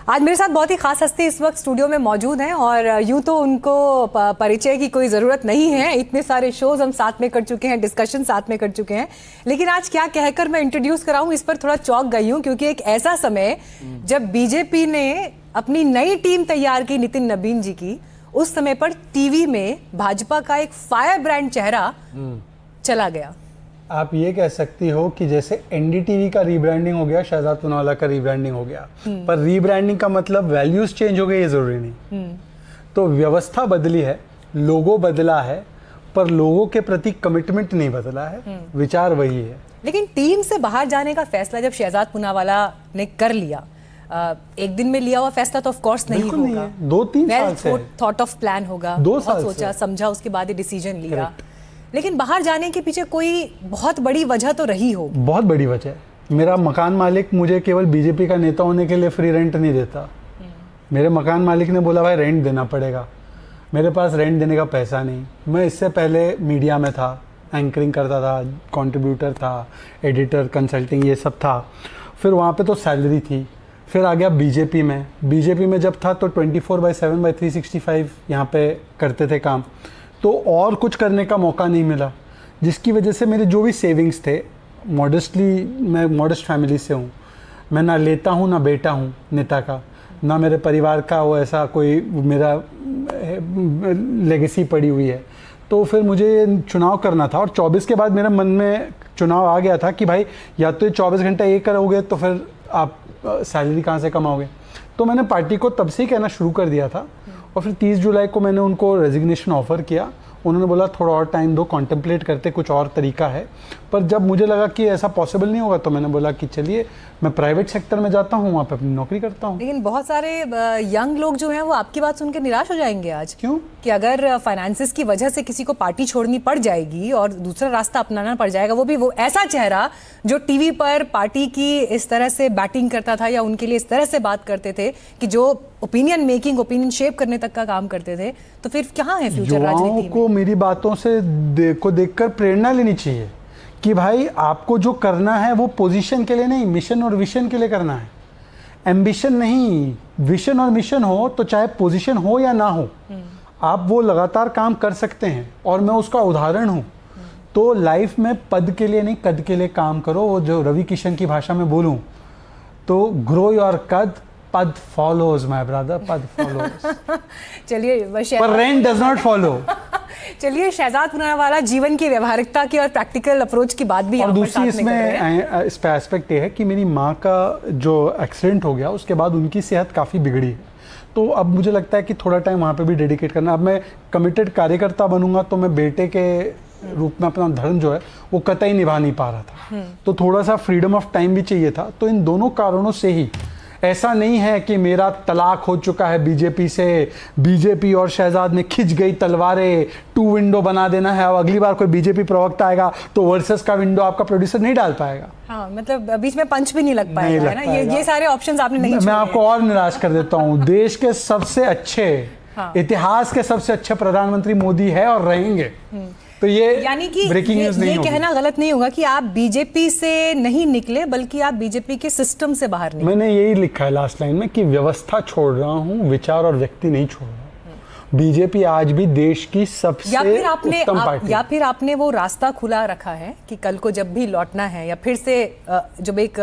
आज मेरे साथ बहुत ही खास हस्ती इस वक्त स्टूडियो में मौजूद हैं और यूं तो उनको परिचय की कोई ज़रूरत नहीं है, इतने सारे शोज हम साथ में कर चुके हैं, डिस्कशन साथ में कर चुके हैं, लेकिन आज क्या कहकर मैं इंट्रोड्यूस कराऊं इस पर थोड़ा चौंक गई हूं, क्योंकि एक ऐसा समय जब बीजेपी ने अपनी नई टीम तैयार की नितिन नबीन जी की, उस समय पर टीवी में भाजपा का एक फायर ब्रांड चेहरा चला गया। आप ये कह सकती हो कि जैसे एनडीटीवी का रीब्रांडिंग हो गया, शहजाद पूनावाला का रीब्रांडिंग हो गया, पर रीब्रांडिंग का मतलब वैल्यूज चेंज हो गए ये जरूरी नहीं। तो व्यवस्था बदली है, लोगो बदला है, पर लोगों के प्रति कमिटमेंट नहीं बदला है, विचार वही है। लेकिन टीम से बाहर जाने का फैसला जब शहजाद पूनावाला ने कर लिया, एक दिन में लिया हुआ फैसला तो ऑफ कोर्स नहीं होगा, 2-3 साल से थॉट ऑफ प्लान होगा, 2 साल सोचा समझा, उसके बाद ये डिसीजन लिया। लेकिन बाहर जाने के पीछे कोई बहुत बड़ी वजह तो रही हो। बहुत बड़ी वजह है। मेरा मकान मालिक मुझे केवल बीजेपी का नेता होने के लिए फ्री रेंट नहीं देता। मेरे मकान मालिक ने बोला भाई रेंट देना पड़ेगा, मेरे पास रेंट देने का पैसा नहीं। मैं इससे पहले मीडिया में था, एंकरिंग करता था, कंट्रीब्यूटर था, एडिटर, कंसल्टिंग, ये सब था। फिर वहाँ पे तो सैलरी थी। फिर आ गया बीजेपी में। बीजेपी में जब था तो 24/7/365 यहाँ पे करते थे काम, तो और कुछ करने का मौका नहीं मिला, जिसकी वजह से मेरे जो भी सेविंग्स थे, मॉडेस्टली, मैं मॉडेस्ट फैमिली से हूँ, मैं ना लेता हूँ ना बेटा हूँ नेता का, ना मेरे परिवार का वो ऐसा कोई मेरा लेगेसी पड़ी हुई है। तो फिर मुझे चुनाव करना था और 24 के बाद मेरे मन में चुनाव आ गया था कि भाई या तो 24 घंटे ये करोगे तो फिर आप सैलरी कहाँ से कमाओगे। तो मैंने पार्टी को तब से ही कहना शुरू कर दिया था और फिर 30 जुलाई को मैंने उनको रेजिग्नेशन ऑफ़र किया। उन्होंने बोला थोड़ा और टाइम दो, कॉन्टेम्पलेट करते, कुछ और तरीका है। पर जब मुझे लगा कि ऐसा पॉसिबल नहीं होगा तो मैंने बोला कि चलिए मैं प्राइवेट सेक्टर में जाता हूँ, वहाँ पे अपनी नौकरी करता हूँ। लेकिन बहुत सारे यंग लोग जो हैं वो आपकी बात सुन के निराश हो जाएंगे आज। क्यों? कि अगर फाइनेंसिस की वजह से किसी को पार्टी छोड़नी पड़ जाएगी और दूसरा रास्ता अपनाना पड़ जाएगा, वो भी वो ऐसा चेहरा जो टीवी पर पार्टी की इस तरह से बैटिंग करता था या उनके लिए इस तरह से बात करते थे कि जो ओपिनियन मेकिंग, ओपिनियन शेप करने तक का काम करते थे, तो फिर कहाँ है फ्यूचर राजनीति में? को मेरी बातों से देखकर प्रेरणा लेनी चाहिए कि भाई आपको जो करना है वो पोजीशन के लिए नहीं, मिशन और विशन के लिए करना है। एम्बिशन नहीं, विशन और मिशन हो तो चाहे पोजीशन हो या ना हो, आप वो लगातार काम कर सकते हैं और मैं उसका उदाहरण हूँ। तो लाइफ में पद के लिए नहीं, कद के लिए काम करो। वो जो रवि किशन की भाषा में बोलूँ तो ग्रो योर कद, पद फॉलोज माय ब्रदर, पद फॉलोज। चलिए, पर रेंट डज नॉट फॉलो। चलिए, शहजाद पूनावाला जीवन की व्यवहारिकता की और प्रैक्टिकल अप्रोच की बात भी और दूसरी इसमें इस पे एस्पेक्ट ये है कि मेरी माँ का जो एक्सीडेंट हो गया उसके बाद उनकी सेहत काफ़ी बिगड़ी है। तो अब मुझे लगता है कि थोड़ा टाइम वहाँ पे भी डेडिकेट करना। अब मैं कमिटेड कार्यकर्ता बनूंगा तो मैं बेटे के रूप में अपना धर्म जो है वो कतई निभा नहीं पा रहा था, तो थोड़ा सा फ्रीडम ऑफ टाइम भी चाहिए था। तो इन दोनों कारणों से ही, ऐसा नहीं है कि मेरा तलाक हो चुका है बीजेपी से, बीजेपी और शहजाद ने खिंच गई तलवारें, 2 विंडो बना देना है, अब अगली बार कोई बीजेपी प्रवक्ता आएगा तो वर्सेस का विंडो आपका प्रोड्यूसर नहीं डाल पाएगा। हाँ, मतलब बीच में पंच भी नहीं लग पाएगा, है ना? ये सारे ऑप्शंस आपने नहीं मैं आपको और निराश कर देता हूँ। देश के सबसे अच्छे, इतिहास के सबसे अच्छे प्रधानमंत्री मोदी है और रहेंगे। तो ये यानी कि ब्रेकिंग न्यूज़ नहीं होगी। ये कहना गलत नहीं होगा कि आप बीजेपी से नहीं निकले, बल्कि आप बीजेपी के सिस्टम से बाहर निकले। मैंने यही लिखा है लास्ट लाइन में कि व्यवस्था छोड़ रहा हूँ, विचार और व्यक्ति नहीं छोड़ रहा हूँ। बीजेपी आज भी देश की सबसे उत्तम पार्टी। या फिर आपने वो रास्ता खुला रखा है कि कल को जब भी लौटना है या फिर से जब एक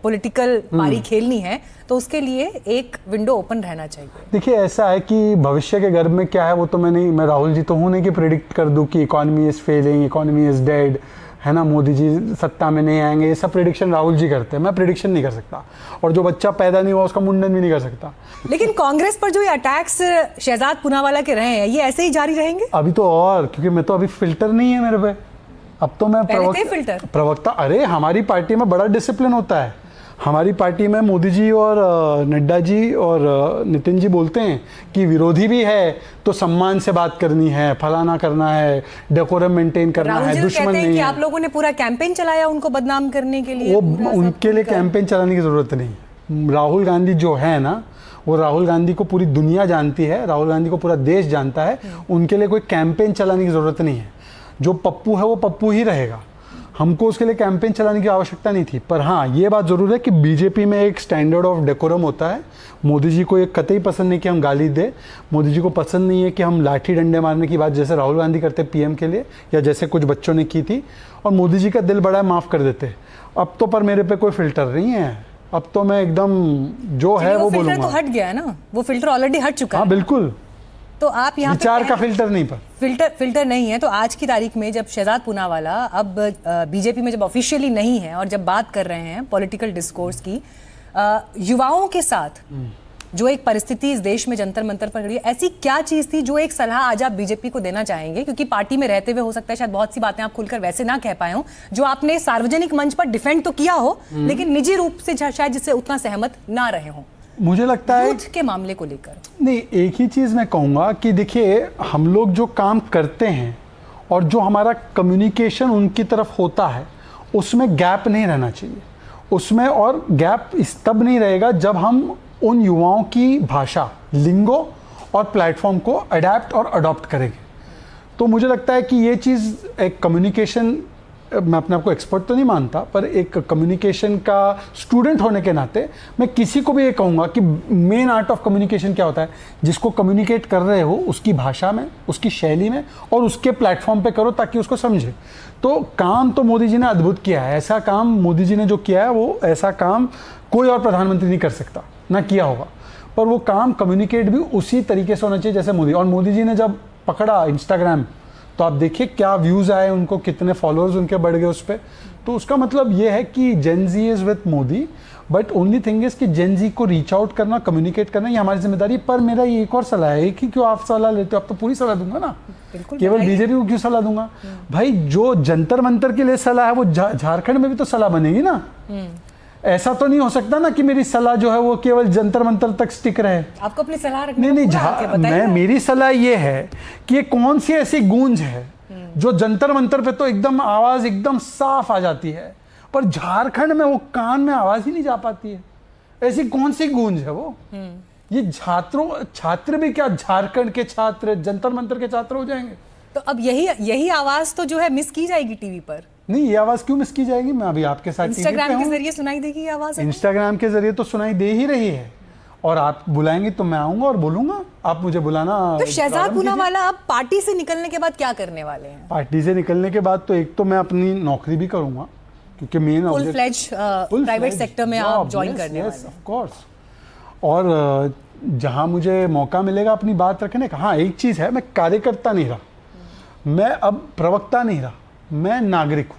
पॉलिटिकल पारी खेलनी है तो उसके लिए एक विंडो ओपन रहना चाहिए। देखिए, ऐसा है कि भविष्य के गर्भ में क्या है वो तो मैं राहुल जी तो हूँ नहीं कि प्रिडिक्ट कर दूं कि economy is failing, economy is dead, है ना, मोदी जी सत्ता में नहीं आएंगे। ये सब प्रिडिक्शन राहुल जी करते हैं, मैं प्रिडिक्शन नहीं कर सकता। और जो बच्चा पैदा नहीं हुआ उसका मुंडन भी नहीं कर सकता। लेकिन कांग्रेस पर जो ये अटैक्स शहजाद पूनावाला के रहे हैं, ये ऐसे ही जारी रहेंगे अभी तो? और क्योंकि मैं तो अभी फिल्टर नहीं है मेरे पे, अब तो मैं प्रवक्ता। अरे हमारी पार्टी में बड़ा डिसिप्लिन होता है। हमारी पार्टी में मोदी जी और नड्डा जी और नितिन जी बोलते हैं कि विरोधी भी है तो सम्मान से बात करनी है, फलाना करना है, डेकोरम मेंटेन करना है, दुश्मन नहीं है। कि आप लोगों ने पूरा कैंपेन चलाया उनको बदनाम करने के लिए। वो उनके लिए कैंपेन चलाने की जरूरत नहीं। राहुल गांधी जो है ना, वो राहुल गांधी को पूरी दुनिया जानती है, राहुल गांधी को पूरा देश जानता है। उनके लिए कोई कैंपेन चलाने की जरूरत नहीं है। जो पप्पू है वो पप्पू ही रहेगा। हमको उसके लिए कैंपेन चलाने की आवश्यकता नहीं थी। पर हाँ, ये बात ज़रूर है कि बीजेपी में एक स्टैंडर्ड ऑफ डेकोरम होता है। मोदी जी को ये कतई पसंद नहीं कि हम गाली दें, मोदी जी को पसंद नहीं है कि हम लाठी डंडे मारने की बात जैसे राहुल गांधी करते पीएम के लिए, या जैसे कुछ बच्चों ने की थी, और मोदी जी का दिल बड़ा है, माफ़ कर देते। अब तो पर मेरे पे कोई फ़िल्टर नहीं है, अब तो मैं एकदम जो है वो बोलूँगा। फिल्टर तो हट गया है ना, वो फिल्टर ऑलरेडी हट चुका है। हाँ बिल्कुल, तो आप यहाँ विचार का फिल्टर नहीं, पर फिल्टर नहीं है। तो आज की तारीख में जब शहजाद पूनावाला अब बीजेपी में जब ऑफिशियली नहीं है और जब बात कर रहे हैं पॉलिटिकल डिस्कोर्स की, युवाओं के साथ जो एक परिस्थिति इस देश में जंतर मंतर पर खड़ी है, ऐसी क्या चीज थी जो एक सलाह आज आप बीजेपी को देना चाहेंगे? क्योंकि पार्टी में रहते हुए हो सकता है शायद बहुत सी बातें आप खुलकर वैसे ना कह पाए हो जो आपने सार्वजनिक मंच पर डिफेंड तो किया हो, लेकिन निजी रूप से शायद जिससे उतना सहमत ना रहे हो। मुझे लगता है यूथ के मामले को लेकर नहीं, एक ही चीज़ मैं कहूँगा कि देखिए, हम लोग जो काम करते हैं और जो हमारा कम्युनिकेशन उनकी तरफ होता है उसमें गैप नहीं रहना चाहिए उसमें। और गैप इस तब नहीं रहेगा जब हम उन युवाओं की भाषा, लिंगो और प्लेटफॉर्म को अडेप्ट और अडॉप्ट करेंगे। तो मुझे लगता है कि ये चीज़ एक कम्युनिकेशन, मैं अपने आप को एक्सपर्ट तो नहीं मानता, पर एक कम्युनिकेशन का स्टूडेंट होने के नाते मैं किसी को भी ये कहूँगा कि मेन आर्ट ऑफ कम्युनिकेशन क्या होता है, जिसको कम्युनिकेट कर रहे हो उसकी भाषा में, उसकी शैली में और उसके प्लेटफॉर्म पे करो ताकि उसको समझे। तो काम तो मोदी जी ने अद्भुत किया है, ऐसा काम मोदी जी ने जो किया है वो ऐसा काम कोई और प्रधानमंत्री नहीं कर सकता, ना किया होगा। पर वो काम कम्युनिकेट भी उसी तरीके से होना चाहिए जैसे मोदी। और मोदी जी ने जब पकड़ा इंस्टाग्राम, तो आप देखिए क्या व्यूज़ आए उनको, कितने फॉलोअर्स उनके बढ़ गए उस पर। तो उसका मतलब ये है कि Gen Z is with Modi, but only thing is कि जेन जी को रीच आउट करना, कम्युनिकेट करना, ये हमारी जिम्मेदारी। पर मेरा ये एक और सलाह है कि क्यों आप सलाह लेते हो, आप तो पूरी सलाह दूंगा ना, केवल बीजेपी को क्यों सलाह दूंगा भाई? जो जंतर मंतर के लिए सलाह है वो झारखंड में भी तो सलाह बनेगी ना। ऐसा तो नहीं हो सकता ना कि मेरी सलाह जो है वो केवल जंतर मंतर तक स्टिक रहे। आपको अपनी सलाह रखने नहीं, मेरी सलाह ये है कि ये कौन सी ऐसी गूंज है जो जंतर मंतर पे तो एकदम आवाज एकदम साफ आ जाती है, पर झारखंड में वो कान में आवाज ही नहीं जा पाती है। ऐसी कौन सी गूंज है वो? ये छात्र भी क्या झारखंड के छात्र जंतर मंतर के छात्र हो जाएंगे? तो अब यही आवाज तो जो है मिस की जाएगी टीवी पर। नहीं, ये आवाज क्यों मिस की जाएगी? मैं अभी आपके साथ इंस्टाग्राम के जरिए सुनाई देगी ये आवाज। इंस्टाग्राम के जरिए तो सुनाई दे ही रही है, और आप बुलाएंगे तो मैं आऊंगा और बोलूंगा। आप मुझे बुलाना। तो शहजाद पूनावाला अब पार्टी से निकलने के बाद क्या करने वाले हैं? पार्टी से निकलने के बाद तो एक तो मैं अपनी नौकरी भी करूंगा, क्योंकि main full fledged private sector में आप ज्वाइन करने वाले हैं। Of course. और जहां मुझे मौका मिलेगा अपनी बात रखने का। हाँ, एक चीज है, मैं कार्यकर्ता नहीं रहा, मैं अब प्रवक्ता नहीं रहा, मैं नागरिक हूं।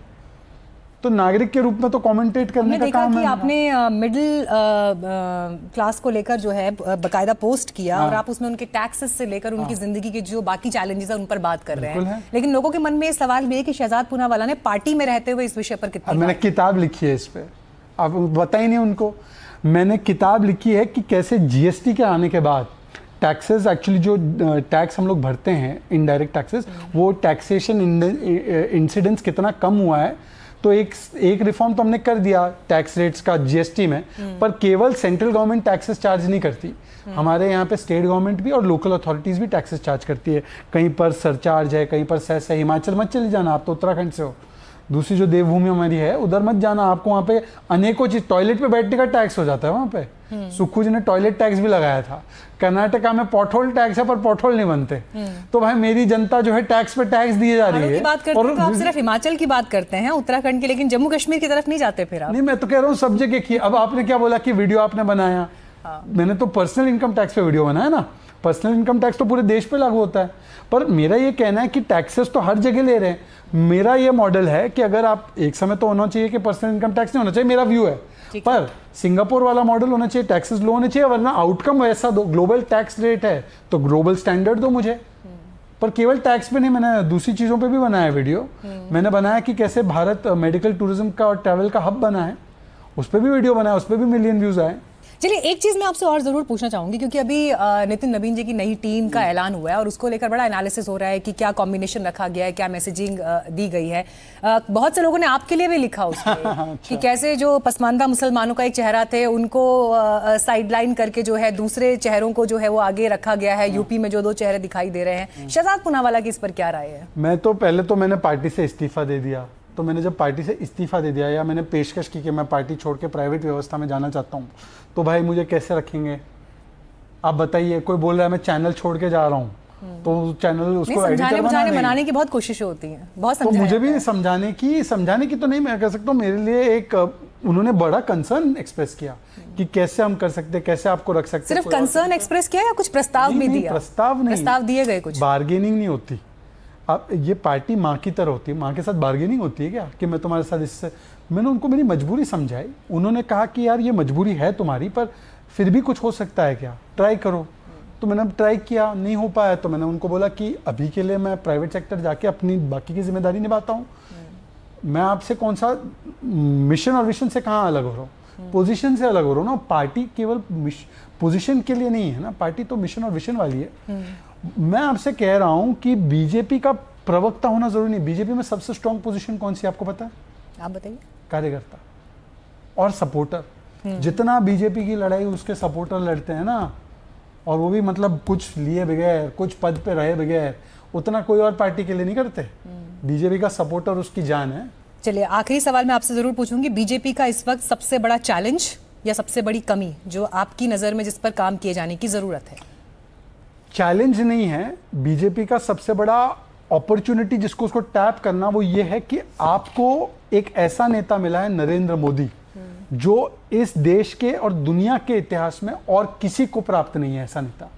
तो नागरिक के रूप में तो कमेंटेट करने का काम है। आपने मिडिल क्लास को लेकर जो है बकायदा पोस्ट किया, और आप उसमें उनके टैक्सेस से लेकर उनकी जिंदगी के जो बाकी चैलेंजेस है उन पर बात कर रहे हैं। लेकिन लोगों के मन में ये सवाल भी है कि शहजाद पूनावाला ने पार्टी में रहते हुए इस विषय पर कितनी मैंने किताब लिखी है इस पे, आप बताइए नहीं उनको। मैंने किताब लिखी है कि कैसे जीएसटी के आने के बाद टैक्सेस, एक्चुअली जो टैक्स हम लोग भरते हैं इनडायरेक्ट टैक्सेस, वो टैक्सेशन इंसिडेंस कितना कम हुआ है। तो एक रिफॉर्म तो हमने कर दिया टैक्स रेट्स का जीएसटी में, पर केवल सेंट्रल गवर्नमेंट टैक्सेस चार्ज नहीं करती, हमारे यहाँ पे स्टेट गवर्नमेंट भी और लोकल अथॉरिटीज़ भी टैक्सेस चार्ज करती है। कहीं पर सरचार्ज है, कहीं पर सेस है। हिमाचल मत चले जाना, आप तो उत्तराखंड से हो, दूसरी जो देवभूमि हमारी है उधर मत जाना, आपको वहाँ पे अनेकों चीज, टॉयलेट पे बैठने का टैक्स हो जाता है वहाँ पे। सुक्खू जी ने टॉयलेट टैक्स भी लगाया था। कर्नाटका में पॉटहोल टैक्स है पर पॉटहोल नहीं बनते। तो भाई मेरी जनता जो है टैक्स पे टैक्स दिए जा रही है। बात करते हैं तो आप सिर्फ हिमाचल की बात करते हैं, उत्तराखंड की, लेकिन जम्मू कश्मीर की तरफ नहीं जाते फिर आप। नहीं, मैं तो कह रहा हूँ सब जगह की। अब आपने क्या बोला कि वीडियो आपने बनाया, मैंने तो पर्सनल इनकम टैक्स पे वीडियो बनाया ना। पर्सनल इनकम टैक्स तो पूरे देश पे लागू होता है, पर मेरा ये कहना है कि टैक्सेस तो हर जगह ले रहे हैं। मेरा ये मॉडल है कि अगर आप, एक समय तो होना चाहिए कि पर्सनल इनकम टैक्स नहीं होना चाहिए, मेरा व्यू है, पर सिंगापुर वाला मॉडल होना चाहिए, टैक्सेस लो होने चाहिए, वरना आउटकम वैसा दो। ग्लोबल टैक्स रेट है तो ग्लोबल स्टैंडर्ड दो मुझे। पर केवल टैक्स पे नहीं, मैंने दूसरी चीज़ों पे भी बनाया वीडियो। मैंने बनाया कि कैसे भारत मेडिकल टूरिज्म का और ट्रैवल का हब बना है, उस पर भी वीडियो बनाया, उस पर भी मिलियन व्यूज आए। चलिए, एक चीज मैं आपसे और जरूर पूछना चाहूंगी, क्योंकि अभी नितिन नवीन जी की नई टीम का ऐलान हुआ है और उसको लेकर बड़ा एनालिसिस हो रहा है कि क्या कॉम्बिनेशन रखा गया है, क्या मैसेजिंग दी गई है। बहुत से लोगों ने आपके लिए भी लिखा उसमें अच्छा। कि कैसे जो पसमानदा मुसलमानों का एक चेहरा थे उनको साइडलाइन करके जो है दूसरे चेहरों को जो है वो आगे रखा गया है। यूपी में जो दो चेहरे दिखाई दे रहे हैं, शहजाद पूनावाला की इस पर क्या राय है? मैं तो पहले तो मैंने पार्टी से इस्तीफा दे दिया, तो मैंने जब पार्टी से इस्तीफा दे दिया या मैंने पेशकश की कि मैं पार्टी छोड़ के प्राइवेट व्यवस्था में जाना चाहता हूँ, तो भाई मुझे कैसे रखेंगे आप बताइए। कोई बोल रहा है मैं चैनल छोड़ के जा रहा हूँ, तो चैनल उसको एडिटर बना नहीं। मनाने की बहुत कोशिशें होती हैं, बहुत तो मुझे भी समझाने की तो नहीं, मैं कह सकता हूँ मेरे लिए एक उन्होंने बड़ा कंसर्न एक्सप्रेस किया कि कैसे हम कर सकते, कैसे आपको रख सकते। सिर्फ कंसर्न एक्सप्रेस किया या कुछ प्रस्ताव भी दिया? प्रस्ताव दिए गए कुछ? बार्गेनिंग नहीं होती। अब ये पार्टी माँ की तरह होती है, माँ के साथ बार्गेनिंग होती है क्या कि मैं तुम्हारे साथ इससे। मैंने उनको मेरी मजबूरी समझाई, उन्होंने कहा कि यार ये मजबूरी है तुम्हारी, पर फिर भी कुछ हो सकता है क्या, ट्राई करो। तो मैंने ट्राई किया, नहीं हो पाया, तो मैंने उनको बोला कि अभी के लिए मैं प्राइवेट सेक्टर जाके अपनी बाकी की जिम्मेदारी निभाता हूँ। मैं आपसे कौन सा मिशन और विजन से कहाँ अलग हो रहा हूँ, पोजीशन से अलग हो रहा हूँ ना। पार्टी केवल पोजीशन के लिए नहीं है ना, पार्टी तो मिशन और विजन वाली है। मैं आपसे कह रहा हूँ कि बीजेपी का प्रवक्ता होना जरूरी नहीं। बीजेपी में सबसे स्ट्रॉन्ग पोजीशन कौन सी आपको पता है? आप बताइए। कार्यकर्ता और सपोर्टर। जितना बीजेपी की लड़ाई उसके सपोर्टर लड़ते हैं ना, और वो भी मतलब कुछ लिए बगैर, कुछ पद पे रहे बगैर, उतना कोई और पार्टी के लिए नहीं करते। बीजेपी का सपोर्टर उसकी जान है। चलिए आखिरी सवाल मैं आपसे जरूर पूछूंगी, बीजेपी का इस वक्त सबसे बड़ा चैलेंज या सबसे बड़ी कमी जो आपकी नजर में जिस पर काम किए जाने की जरूरत है? चैलेंज नहीं है, बीजेपी का सबसे बड़ा अपॉर्चुनिटी जिसको उसको टैप करना वो ये है कि आपको एक ऐसा नेता मिला है, नरेंद्र मोदी, जो इस देश के और दुनिया के इतिहास में और किसी को प्राप्त नहीं है ऐसा नेता।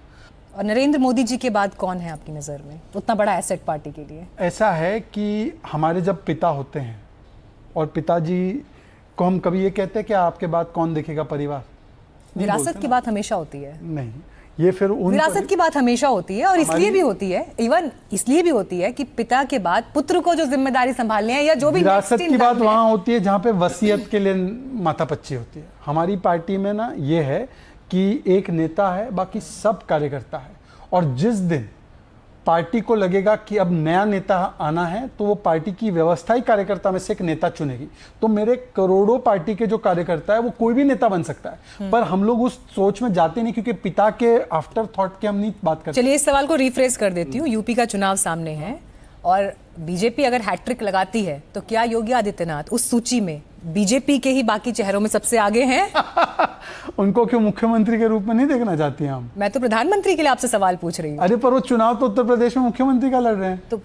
और नरेंद्र मोदी जी के बाद कौन है आपकी नज़र में उतना बड़ा एसेट पार्टी के लिए? ऐसा है कि हमारे जब पिता होते हैं और पिताजी को हम कभी ये कहते हैं कि आपके बाद कौन देखेगा परिवार? विरासत की बात हमेशा होती है। नहीं, ये फिर विरासत की बात हमेशा होती है, और इसलिए भी होती है, इवन इसलिए भी होती है कि पिता के बाद पुत्र को जो जिम्मेदारी संभालनी है या जो भी विरासत की बात वहां होती है जहां पे वसीयत के लिए माथापच्ची होती है। हमारी पार्टी में ना ये है कि एक नेता है, बाकी सब कार्यकर्ता है, और जिस दिन पार्टी को लगेगा कि अब नया नेता आना है तो वो पार्टी की व्यवस्थाई कार्यकर्ता में से एक नेता चुनेगी। तो मेरे करोड़ों पार्टी के जो कार्यकर्ता है वो कोई भी नेता बन सकता है, पर हम लोग उस सोच में जाते नहीं क्योंकि पिता के आफ्टर थॉट के हम नहीं बात करते। चलिए इस सवाल को रिफ्रेश कर देती हूँ। यूपी का चुनाव सामने है और बीजेपी अगर हैट्रिक लगाती है तो क्या योगी आदित्यनाथ उस सूची में बीजेपी के ही बाकी चेहरों में सबसे आगे हैं? उनको क्यों मुख्यमंत्री के रूप में नहीं देखना चाहती हैं हम? मैं तो प्रधानमंत्री के लिए आपसे सवाल पूछ रही हूँ। अरे पर वो चुनाव तो उत्तर प्रदेश में मुख्यमंत्री का लड़ रहे हैं। तो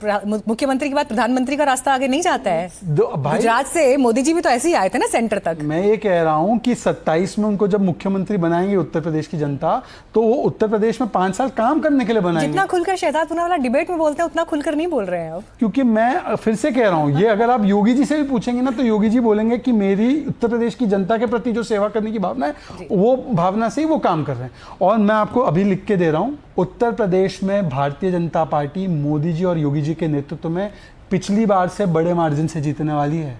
मुख्यमंत्री के बाद प्रधानमंत्री का रास्ता आगे नहीं जाता है? गुजरात से मोदी जी भी तो ऐसे ही आए थे ना सेंटर तक। मैं ये कह रहा हूँ कि 27 में उनको जब मुख्यमंत्री बनाएंगे उत्तर प्रदेश की जनता, तो वो उत्तर प्रदेश में 5 साल काम करने के लिए बनाएंगे। जितना खुलकर शहजाद पूनावाला डिबेट में बोलते हैं उतना खुलकर नहीं बोल रहे हैं अब। क्योंकि मैं फिर से कह रहा हूँ, ये अगर आप योगी जी से भी पूछेंगे ना तो योगी जी बोलेंगे कि मेरी उत्तर प्रदेश की जनता के प्रति जो सेवा करने की भावना है वो भावना से ही वो काम कर रहे हैं। और मैं आपको अभी लिख के दे रहा हूँ, उत्तर प्रदेश में भारतीय जनता पार्टी मोदी जी और योगी जी के नेतृत्व में पिछली बार से बड़े मार्जिन से जीतने वाली है।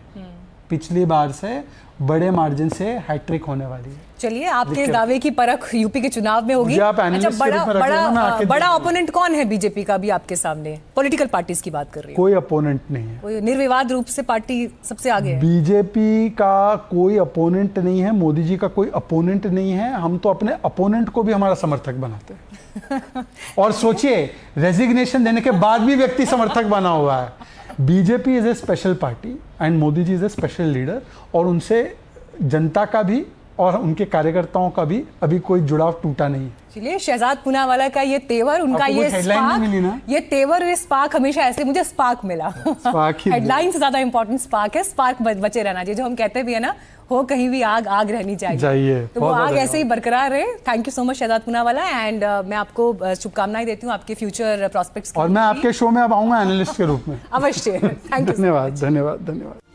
पिछली बार से बड़े मार्जिन से हैट्रिक होने वाली है। चलिए आपके इस दावे की परख यूपी के चुनाव में होगी। अच्छा, बड़ा ओपोनेंट कौन है बीजेपी का भी आपके सामने? पॉलिटिकल पार्टीज की बात कर रही हूँ। कोई अपोनेंट नहीं है, कोई निर्विवाद रूप से पार्टी सबसे आगे है। बीजेपी का कोई अपोनेंट नहीं है, मोदी जी का कोई अपोनेंट नहीं है। हम तो अपने अपोनेंट को भी हमारा समर्थक बनाते हैं। और सोचिए, रेजिग्नेशन देने के बाद भी व्यक्ति समर्थक बना हुआ है। BJP is a special party and Modi ji is a special leader, और उनसे जनता का भी और उनके कार्यकर्ताओं का भी अभी कोई जुड़ाव टूटा नहीं है। चलिए, शहजाद पूनावाला का ये तेवर, उनका ये स्पार्क, ये तेवर, ये स्पार्क हमेशा ऐसे मुझे स्पार्क मिला। हेडलाइन से ज्यादा इंपॉर्टेंट स्पार्क है। स्पार्क बचे रहना चाहिए, जो हम कहते भी है ना, हो कहीं भी आग आग रहनी चाहिए। तो वो आग ऐसे ही बरकरार रहे। Thank you so much Shahzad Poonawalla, and मैं आपको शुभकामनाएं देती हूँ आपके फ्यूचर प्रॉस्पेक्ट्स। और मैं आपके शो में अब आऊंगा एनालिस्ट के रूप में। अवश्य। Thank you. धन्यवाद।